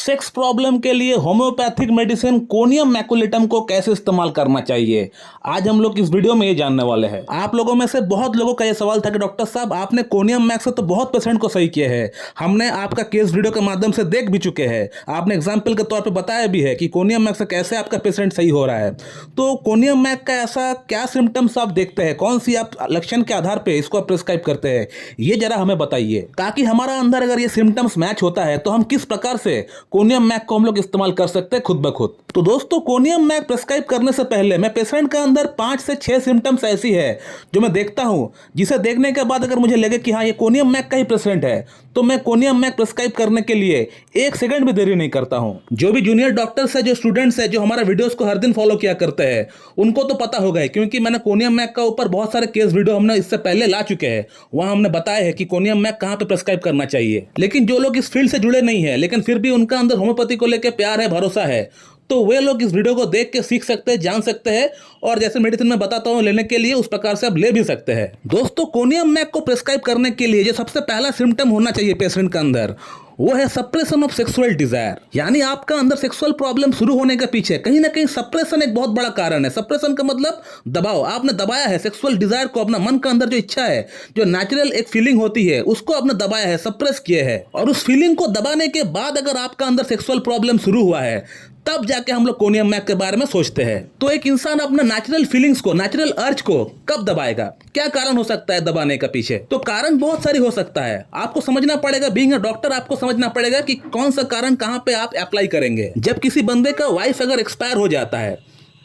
Sex problem के लिए homeopathic medicine conium maculatum को कैसे इस्तेमाल करना चाहिए, आज हम लोग इस वीडियो में ये जानने वाले हैं। आप लोगों में से बहुत लोगों का ये सवाल था कि डॉक्टर साहब आपने कोनियम मैक से तो बहुत पेशेंट को सही किया है, हमने आपका केस वीडियो के माध्यम से देख भी चुके हैं, आपने एग्जाम्पल के तौर पर बताया भी है कि कोनियम मैक से कैसे आपका पेशेंट सही हो रहा है। तो कोनियम मैक का ऐसा क्या सिम्टम्स आप देखते हैं, कौन सी आप लक्षण के आधार पर इसको आप प्रिस्क्राइब करते हैं, ये जरा हमें बताइए, ताकि हमारा अंदर अगर ये सिम्टम्स मैच होता है तो हम किस प्रकार से कोनियम मैक को हम लोग इस्तेमाल कर सकते हैं खुद ब खुद। तो दोस्तों, कोनियम मैक प्रिस्क्राइब करने से पहले मैं पेशेंट के अंदर 5 से 6 सिम्टम्स ऐसी है जो मैं देखता हूं, जिसे देखने के बाद अगर मुझे लगे कि हाँ ये कोनियम मैक का ही पेशेंट है, तो मैं कोनियम मैक प्रिस्क्राइब करने के लिए 1 सेकंड भी देरी नहीं करता हूं। जो भी जूनियर डॉक्टर्स है, जो स्टूडेंट्स है, जो हमारा वीडियोस को हर दिन फॉलो किया करते हैं, उनको तो पता होगा, क्योंकि मैंने कोनियम मैक का ऊपर बहुत सारे केस वीडियो हमने इससे पहले ला चुके हैं। वहां हमने बताया है कि कोनियम मैक कहां पे प्रिस्क्राइब करना चाहिए। लेकिन जो लोग इस फील्ड से जुड़े नहीं है, लेकिन फिर भी उनका अंदर होम्योपैथी को लेकर प्यार है, भरोसा है, तो वे लोग इस वीडियो को देख के सीख सकते हैं, जान सकते हैं, और जैसे मेडिसिन में बताता हूं लेने के लिए, उस प्रकार से आप ले भी सकते हैं। दोस्तों, कोनियम मैक को प्रिस्क्राइब करने के लिए जो सबसे पहला सिम्टम होना चाहिए पेशेंट के अंदर, वो है सप्रेशन ऑफ सेक्सुअल डिजायर। यानी आपका अंदर सेक्सुअल प्रॉब्लम शुरू होने के पीछे कहीं ना कहीं सप्रेशन एक बहुत बड़ा कारण है। सप्रेशन का मतलब दबाव, आपने दबाया है सेक्सुअल डिजायर को, अपना मन के अंदर जो इच्छा है, जो नेचुरल एक फीलिंग होती है, उसको आपने दबाया है, सप्रेस किए है, और उस फीलिंग को दबाने के बाद अगर आपका अंदर सेक्सुअल प्रॉब्लम शुरू हुआ है, तब जाके हम लोग कोनियम मैक के बारे में सोचते हैं। तो एक इंसान अपने नेचुरल फीलिंग्स को, नेचुरल अर्ज को कब दबाएगा, क्या कारण हो सकता है दबाने का पीछे? तो कारण बहुत सारी हो सकता है, आपको समझना पड़ेगा, बीइंग अ डॉक्टर आपको समझना पड़ेगा कि कौन सा कारण कहां पे आप अप्लाई करेंगे। जब किसी बंदे का वाइफ अगर एक्सपायर हो जाता है,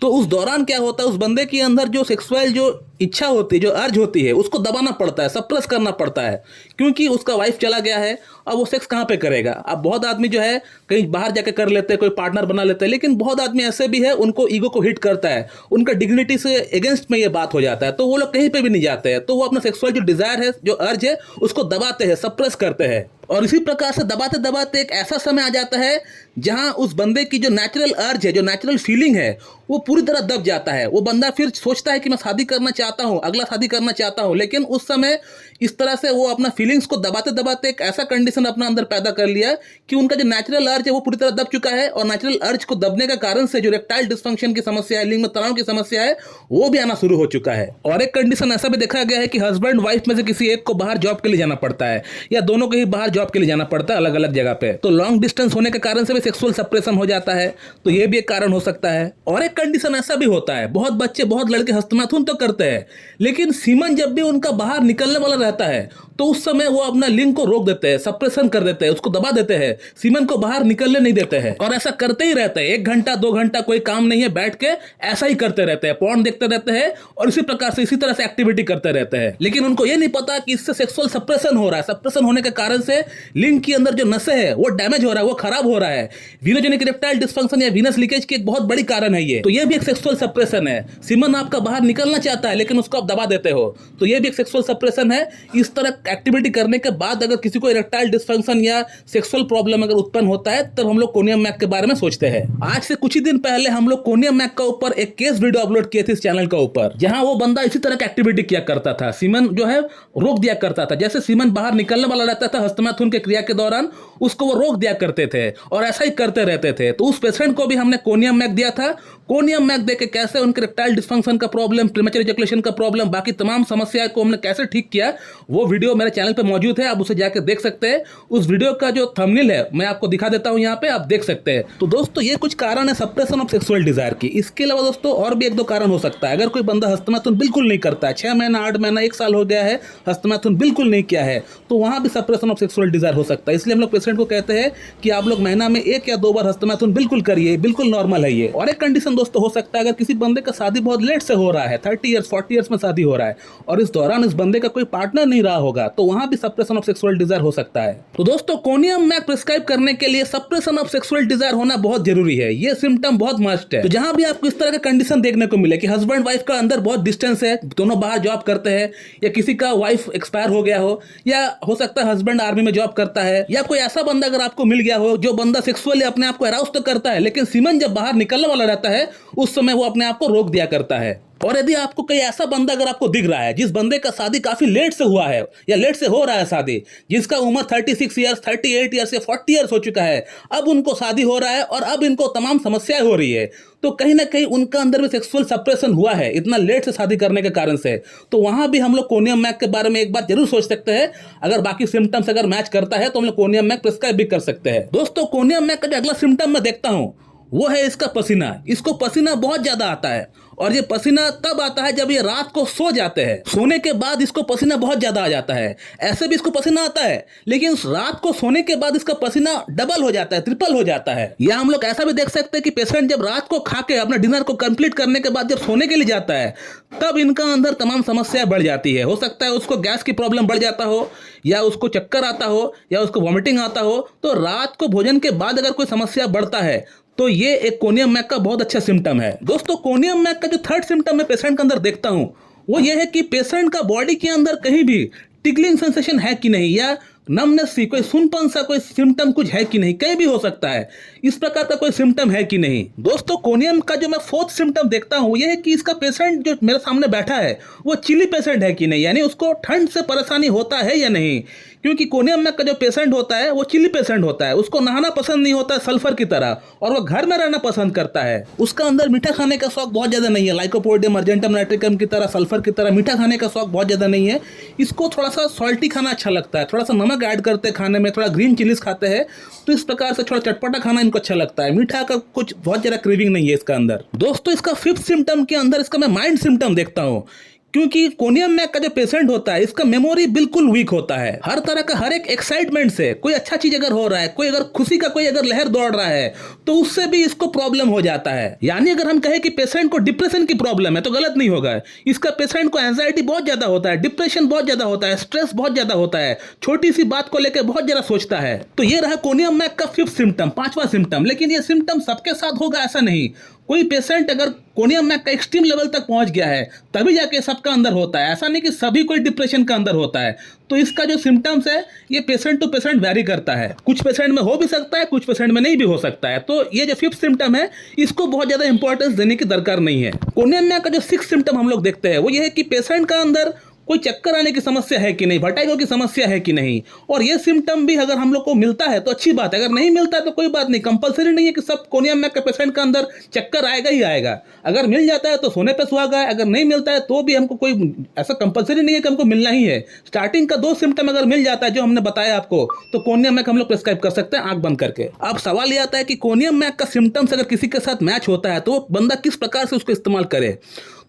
तो उस दौरान क्या होता है, उस बंदे के अंदर जो सेक्सुअल जो इच्छा होती है, जो अर्ज होती है, उसको दबाना पड़ता है, सप्रेस करना पड़ता है, क्योंकि उसका वाइफ चला गया है। अब वो सेक्स कहाँ पे करेगा? अब बहुत आदमी जो है कहीं बाहर जाके कर लेते हैं, कोई पार्टनर बना लेते हैं, लेकिन बहुत आदमी ऐसे भी है उनको ईगो को हिट करता है, उनका डिग्निटी से अगेंस्ट में ये बात हो जाता है, तो वो लोग कहीं पे भी नहीं जाते हैं, तो वो अपना सेक्सुअल जो डिजायर है, जो अर्ज है, उसको दबाते हैं, सप्रेस करते हैं। और इसी प्रकार से दबाते दबाते एक ऐसा समय आ जाता है जहां उस बंदे की जो नेचुरल अर्ज है, जो नेचुरल फीलिंग है, वो पूरी तरह दब जाता है। वो बंदा फिर सोचता है कि मैं शादी करना चाहता हूं, अगला शादी करना चाहता हूं, लेकिन उस समय इस तरह से वो अपना फीलिंग्स को दबाते दबाते एक ऐसा कंडीशन अपना अंदर पैदा कर लिया कि उनका जो नेचुरल अर्ज है वो पूरी तरह दब चुका है, और नेचुरल अर्ज को दबने का कारण से जो इरेक्टाइल डिसफंक्शन की समस्या है, लिंग में तनाव की समस्या है, वो भी आना शुरू हो चुका है। और एक कंडीशन ऐसा भी देखा गया है कि हस्बैंड वाइफ में से किसी एक को बाहर जॉब के लिए जाना पड़ता है, या दोनों को ही बाहर जॉब के लिए जाना पड़ता है अलग अलग जगह पे, तो लॉन्ग डिस्टेंस होने के कारण से भी सेक्सुअल सप्रेशन हो जाता है, तो ये भी एक कारण हो सकता है। और एक कंडीशन ऐसा भी होता है, बहुत बच्चे, बहुत लड़के हस्तनाथुन तो करते हैं, लेकिन सीमन जब भी उनका बाहर निकलने वाला रहता है, तो उस समय वो अपना लिंग को रोक देते हैं, सप्रेशन कर देते हैं, उसको दबा देते हैं, सीमन को बाहर निकलने नहीं देते हैं, और ऐसा करते ही रहते हैं। 1 घंटा 2 घंटा कोई काम नहीं है, बैठ के ऐसा ही करते रहते हैं, पॉर्न देखते रहते हैं, और इसी प्रकार से इसी तरह से एक्टिविटी करते रहते हैं। लेकिन उनको ये नहीं पता कि इससे सेक्सुअल सप्रेशन हो रहा है, सप्रेशन होने के कारण से लिंग के अंदर जो नसें है वो डैमेज हो रहा है, वो खराब हो रहा है। वीनोजेनिक इरेक्टाइल डिसफंक्शन या वीनस लीकेज की एक बहुत बड़ी कारण है ये, तो ये भी एक सेक्सुअल सप्रेशन है। सीमन आपका बाहर निकलना चाहता है, लेकिन उसको आप दबा देते हो, तो ये भी एक सेक्सुअल सप्रेशन है। इस तरह एक्टिविटी करने के बाद अगर किसी को इरेक्टाइल डिसफंक्शन या सेक्सुअल प्रॉब्लम अगर उत्पन्न होता है, तब हम लोग कोनियम मैक के बारे में सोचते हैं। आज से कुछ ही दिन पहले हम लोग कोनियम मैक का ऊपर एक केस वीडियो अपलोड किए थे इस चैनल का ऊपर, जहां वो बंदा इसी तरह की एक्टिविटी किया करता था, सीमन जो है रोक दिया करता था। जैसे सीमन बाहर निकलने वाला रहता था हस्तनाथुन के क्रिया के दौरान, उसको वो रोक दिया करते थे, और ऐसा ही करते रहते थे। तो उस पेशेंट को भी हमने कोनियम मैक दिया था। कोनियम मैक देके कैसे उनके इरेक्टाइल डिसफंक्शन का प्रॉब्लम, प्रीमेचर इजैकुलेशन का प्रॉब्लम, बाकी तमाम समस्याएं को हमने कैसे ठीक किया, वो वीडियो मेरे चैनल पे मौजूद है, आप उसे जाकर देख सकते हैं। उस वीडियो का जो थंबनेल है मैं आपको दिखा देता हूं, यहाँ पे आप देख सकते हैं। तो दोस्तों, ये कुछ कारण है सप्रेशन ऑफ सेक्सुअल डिजायर की। इसके अलावा दोस्तों और भी 1-2 कारण हो सकता है। अगर कोई बंदा हस्तनाथुन बिल्कुल नहीं करता है, 6 महीना 8 महीना 1 साल हो गया है, हस्तनाथुन बिल्कुल नहीं किया है, तो वहां भी सप्रेशन ऑफ सेक्सुअल डिजायर हो सकता है। इसलिए हम लोग पेशेंट को कहते हैं कि आप लोग महीना में 1 या 2 बार हस्तनाथुन बिल्कुल करिए, बिल्कुल नॉर्मल है ये। और एक कंडीशन दोस्तों हो सकता है, अगर किसी बंदे का शादी बहुत लेट से हो रहा है, 30 ईयर्स 40 ईयर्स में शादी हो रहा है, और इस दौरान इस बंदे का कोई पार्टनर नहीं रहा होगा, तो वहां भी सप्रेशन ऑफ सेक्सुअल डिजायर हो सकता है। तो दोस्तों, कोनियम मैक प्रिस्क्राइब करने के लिए सप्रेशन ऑफ सेक्सुअल डिजायर होना बहुत जरूरी है, ये सिम्टम बहुत मस्ट है। तो जहां भी आपको इस तरह का कंडीशन देखने को मिले कि हस्बैंड वाइफ का अंदर बहुत डिस्टेंस है, दोनों बाहर जॉब करते हैं, या किसी का वाइफ एक्सपायर हो गया हो, या हो सकता है हस्बैंड आर्मी में जॉब करता है, या कोई ऐसा बंदा अगर आपको मिल गया हो जो बंदा सेक्सुअली अपने आप को अराउज तो करता है, लेकिन सीमन जब बाहर निकलने वाला रहता है, उस समय वो अपने आप को रोक दिया करता है, और यदि आपको कोई ऐसा बंदा अगर आपको दिख रहा है जिस बंदे का शादी काफी लेट से हुआ है या लेट से हो रहा है शादी, जिसका उम्र 36 ईयर्स 38 ईयर्स या 40 ईयर्स हो चुका है, अब उनको शादी हो रहा है और अब इनको तमाम समस्याएं हो रही है, तो कहीं ना कहीं उनका अंदर भी सेक्सुअल सप्रेशन हुआ है इतना लेट से शादी करने के कारण से, तो वहां भी हम लोग कोनियम मैक के बारे में एक बार जरूर सोच सकते हैं। अगर बाकी सिम्टम्स अगर मैच करता है तो हम लोग कोनियम मैक प्रिस्क्राइब भी कर सकते हैं। दोस्तों, कोनियम मैक का जो अगला सिम्टम मैं देखता हूं वो है इसका पसीना। इसको पसीना बहुत ज्यादा आता है और ये पसीना तब आता है जब ये रात को सो जाते हैं। सोने के बाद इसको पसीना बहुत ज्यादा आ जाता है। ऐसे भी इसको पसीना आता है, लेकिन रात को सोने के बाद इसका पसीना डबल हो जाता है, ट्रिपल हो जाता है। या हम लोग ऐसा भी देख सकते हैं कि पेशेंट जब रात को खा के अपने डिनर को कंप्लीट करने के बाद जब सोने के लिए जाता है, तब इनका अंदर तमाम समस्याएं बढ़ जाती है। हो सकता है उसको गैस की प्रॉब्लम बढ़ जाता हो, या उसको चक्कर आता हो, या उसको वॉमिटिंग आता हो। तो रात को भोजन के बाद अगर कोई समस्या बढ़ता है तो ये एक कोनियम मैक का बहुत अच्छा सिम्टम है। दोस्तों, कोनियम मैक का जो थर्ड सिम्टम मैं पेशेंट के अंदर देखता हूं वो ये है कि पेशेंट का बॉडी के अंदर कहीं भी टिकलिंग सेंसेशन है कि नहीं, या नमनेस सी कोई सुनपन सा कोई सिम्टम कुछ है कि नहीं, कहीं भी हो सकता है। इस प्रकार का कोई सिम्टम है कि नहीं। दोस्तों, कोनियम का जो मैं फोर्थ सिम्टम देखता हूं यह है कि इसका पेशेंट जो मेरे सामने बैठा है वो चिली पेशेंट है कि नहीं, यानी उसको ठंड से परेशानी होता है या नहीं। क्योंकि कोनियम मैक का जो पेशेंट होता है वो चिली पेशेंट होता है, उसको नहाना पसंद नहीं होता है सल्फर की तरह, और वो घर में रहना पसंद करता है। उसका अंदर मीठा खाने का शौक बहुत ज्यादा नहीं है, लाइकोपोडियम अर्जेंटम नाइट्रिकम की तरह, सल्फर की तरह मीठा खाने का शौक बहुत ज्यादा नहीं है। इसको थोड़ा सा सॉल्टी खाना अच्छा लगता है, थोड़ा सा नमक ऐड करते हैं खाने में, थोड़ा ग्रीन चिलीज खाते हैं, तो इस प्रकार से थोड़ा चटपटा खाना इनको अच्छा लगता है। मीठा का कुछ बहुत ज्यादा क्रेविंग नहीं है इसका अंदर। दोस्तों, इसका फिफ्थ सिम्टम के अंदर इसका मैं माइंड सिम्टम देखता हूँ। क्योंकि कोनियम मैक का जो पेशेंट होता है इसका मेमोरी बिल्कुल वीक होता है। हर तरह का हर एक एक्साइटमेंट से, कोई अच्छा चीज अगर हो रहा है, कोई अगर खुशी का कोई अगर लहर दौड़ रहा है, तो उससे भी इसको प्रॉब्लम हो जाता है। यानी अगर हम कहें कि पेशेंट को डिप्रेशन की प्रॉब्लम है तो गलत नहीं होगा। इसका पेशेंट को एंजाइटी बहुत ज्यादा होता है, डिप्रेशन बहुत ज्यादा होता है, स्ट्रेस बहुत ज्यादा होता है, छोटी सी बात को लेकर बहुत ज्यादा सोचता है। तो ये रहा कोनियम मैक का फिफ्थ सिम्टम, पांचवा सिम्टम। लेकिन ये सिम्टम सबके साथ होगा ऐसा नहीं। कोई पेशेंट अगर कोनियम मैक का एक्सट्रीम लेवल तक पहुंच गया है तभी जाके सबका अंदर होता है, ऐसा नहीं कि सभी कोई डिप्रेशन का अंदर होता है। तो इसका जो सिम्टम्स है ये पेशेंट टू पेशेंट वेरी करता है, कुछ पेशेंट में हो भी सकता है, कुछ पेशेंट में नहीं भी हो सकता है। तो ये जो फिफ्थ सिम्टम है इसको बहुत ज्यादा इंपॉर्टेंस देने की दरकार नहीं है। कोनियम मैक का जो सिक्स्थ सिम्टम हम लोग देखते हैं वो ये है कि पेशेंट का अंदर कोई चक्कर आने की समस्या है कि नहीं, वर्टिगो की समस्या है कि नहीं। और ये सिम्टम भी अगर हम लोग को मिलता है तो अच्छी बात है, अगर नहीं मिलता है तो कोई बात नहीं। कंपलसरी नहीं है कि सब कोनियम मैक के पेशेंट के अंदर चक्कर आएगा ही आएगा। अगर मिल जाता है तो सोने पे सुहागा है, अगर नहीं मिलता है तो भी हमको कोई ऐसा कंपलसरी नहीं है कि हमको मिलना ही है। स्टार्टिंग का 2 सिम्टम अगर मिल जाता है जो हमने बताया आपको, तो कोनियम मैक हम लोग प्रिस्क्राइब कर सकते हैं आंख बंद करके। अब सवाल ये आता है कि कोनियम मैक का सिम्टम्स अगर किसी के साथ मैच होता है तो बंदा किस प्रकार से उसको इस्तेमाल करे।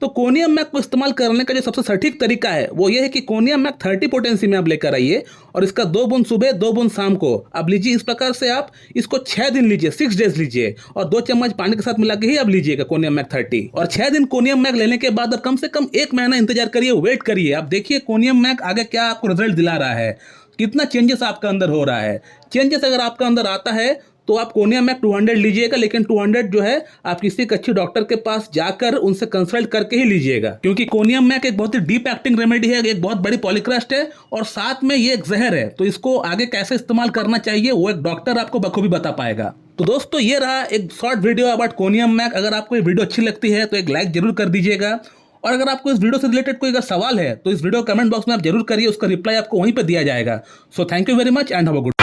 तो कोनियम मैक को इस्तेमाल करने का जो सबसे सटीक तरीका है वो ये है कि कोनियम मैक 30 पोटेंसी में आप लेकर आइए और इसका 2 बूंद सुबह 2 बूंद शाम को आप लीजिए। इस प्रकार से आप इसको 6 दिन लीजिए, 6 डेज लीजिए, और 2 चम्मच पानी के साथ मिला के ही आप लीजिएगा कोनियम मैक 30। और 6 दिन कोनियम मैक लेने के बाद आप कम से कम 1 महीना इंतजार करिए, वेट करिए। आप देखिए कोनियम मैक आगे क्या आपको रिजल्ट दिला रहा है, कितना चेंजेस आपका अंदर हो रहा है। चेंजेस अगर आपका अंदर आता है तो आप कोनियम मैक 200 लीजिएगा, लेकिन 200 जो है आप किसी एक अच्छे डॉक्टर के पास जाकर उनसे कंसल्ट करके ही लीजिएगा। क्योंकि कोनियम मैक एक बहुत ही डीप एक्टिंग रेमेडी है, एक बहुत बड़ी पॉलीक्रेस्ट है और साथ में ये एक जहर है। तो इसको आगे कैसे इस्तेमाल करना चाहिए वो एक डॉक्टर आपको बखूबी बता पाएगा। तो दोस्तों, ये रहा एक शॉर्ट वीडियो अबाउट कोनियम मैक। अगर आपको ये वीडियो अच्छी लगती है तो एक लाइक जरूर कर दीजिएगा, और अगर आपको इस वीडियो से रिलेटेड कोई अगर सवाल है तो इस वीडियो कमेंट बॉक्स में आप जरूर करिए, उसका रिप्लाई आपको वहीं पर दिया जाएगा। So thank you very much and have a good